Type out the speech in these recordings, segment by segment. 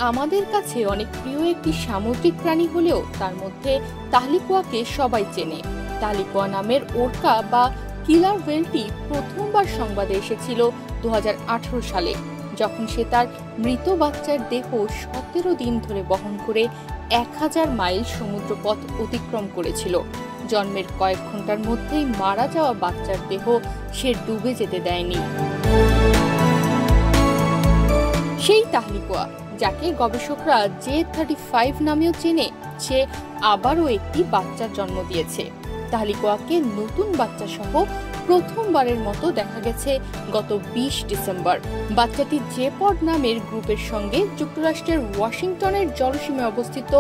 আমাদের কাছে অনেক প্রিয় একটি সামুদ্রিক প্রাণী হলেও তার মধ্যে তাহলিকোয়াকে সবাই চেনে। তাহলিকোয়া নামের ওরকা বা কিলার ওয়েলটি প্রথমবার সংবাদে এসেছিল 2018 সালে, যখন সে তার মৃত বাচ্চার দেহ 17 দিন ধরে বহন করে 1000 মাইল সমুদ্রপথ অতিক্রম করেছিল। জন্মের কয়েক ঘন্টার মধ্যেই মারা যাওয়া বাচ্চার দেহ সে ডুবে যেতে দেয়নি। সেই তাহলিকোয়া, যাকে গবেষকরা J35 নামেও চেনে, সে আবারও একটি বাচ্চার জন্ম দিয়েছে। তাহলিকোয়াকে নতুন বাচ্চা সহ প্রথমবারের মতো দেখা গেছে গত 20 ডিসেম্বর। বাচ্চাটি জেপড নামের গ্রুপের সঙ্গে যুক্তরাষ্ট্রের ওয়াশিংটনের জলসীমায় অবস্থিত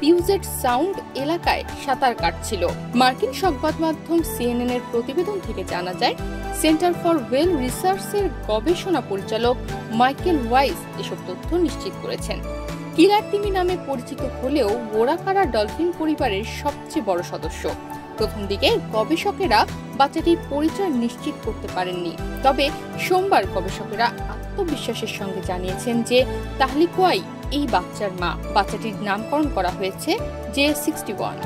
পিউজেট সাউন্ড এলাকায় সাঁতার কাটছিল। মার্কিন সংবাদ মাধ্যম CNN এর প্রতিবেদন থেকে জানা যায়, সেন্টার ফর ওয়েল রিসার্চের গবেষণা পরিচালক মাইকেল ওয়াইস এসব তথ্য নিশ্চিত করেছেন। কিলার তিমি নামে পরিচিত হলেও ওরাকারা ডলফিন পরিবারের সবচেয়ে বড় সদস্য। প্রথম দিকে গবেষকেরা বাচ্চাটির পরিচয় নিশ্চিত করতে পারেননি, তবে সোমবার গবেষকেরা আত্মবিশ্বাসের সঙ্গে জানিয়েছেন যে তাহলিকোয়াই এই বাচ্চার মা। বাচ্চাটির নামকরণ করা হয়েছে J61।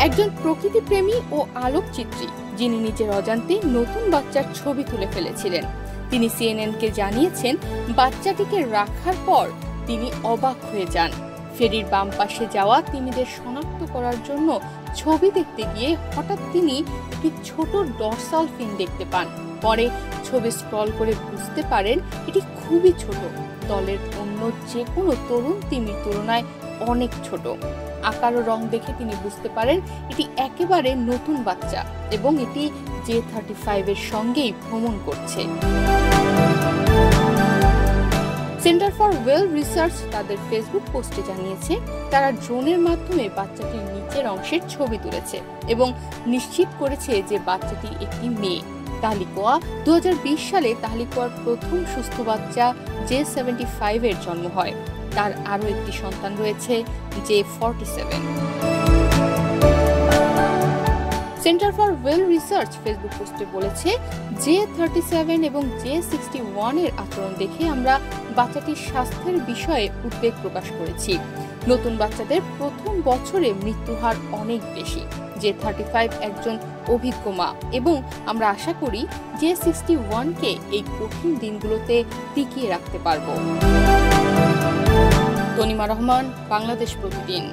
একজন প্রকৃতিপ্রেমী ও আলোকচিত্রী, যিনি নিজের অজান্তে নতুন বাচ্চার ছবি তুলে ফেলেছিলেন, তিনি CNN-কে জানিয়েছেন বাচ্চাটিকে রাখার পর তিনি অবাক হয়ে যান। ফেরির বাম পাশে যাওয়া তিমিদের শনাক্ত করার জন্য ছবি দেখতে গিয়ে হঠাৎ তিনি একটি ছোট ডরসাল ফিন দেখতে পান। পরে ছবি স্ক্রল করে বুঝতে পারেন এটি খুবই ছোট, দলের অন্য যে কোনো তরুণ তিমির তুলনায় অনেক ছোট। আকার ও রং দেখে তিনি বুঝতে পারেন এটি একেবারে নতুন বাচ্চা এবং এটি J35 এর সঙ্গেই ভ্রমণ করছে। সেন্টার ফর ওয়েল রিসার্চ তাদের ফেসবুক পোস্টে জানিয়েছে, তারা ড্রোনের মাধ্যমে বাচ্চাটির নিচের অংশের ছবি তুলেছে এবং নিশ্চিত করেছে যে বাচ্চাটি একটি মেয়ে। তাহলিকোয়া 2020 সালে তাহলিকোয়ার প্রথম সুস্থ বাচ্চা J75 এর জন্ম হয়। তার আরও একটি সন্তান রয়েছে J47। Centre for well research Facebook পোস্টে বলেছে, J37 এবং J61 এর আচরণ দেখে আমরা বাচ্চাটির স্বাস্থ্যের বিষয়ে উদ্বেগ প্রকাশ করেছি। নতুন বাচ্চাদের প্রথম বছরে মৃত্যু হার অনেক বেশি। J35 একজন অভিজ্ঞ মা এবং আমরা আশা করি J61-কে এই কঠিন দিনগুলোতে টিকিয়ে রাখতে পারব। তনিমা রহমান, বাংলাদেশ প্রতিদিন।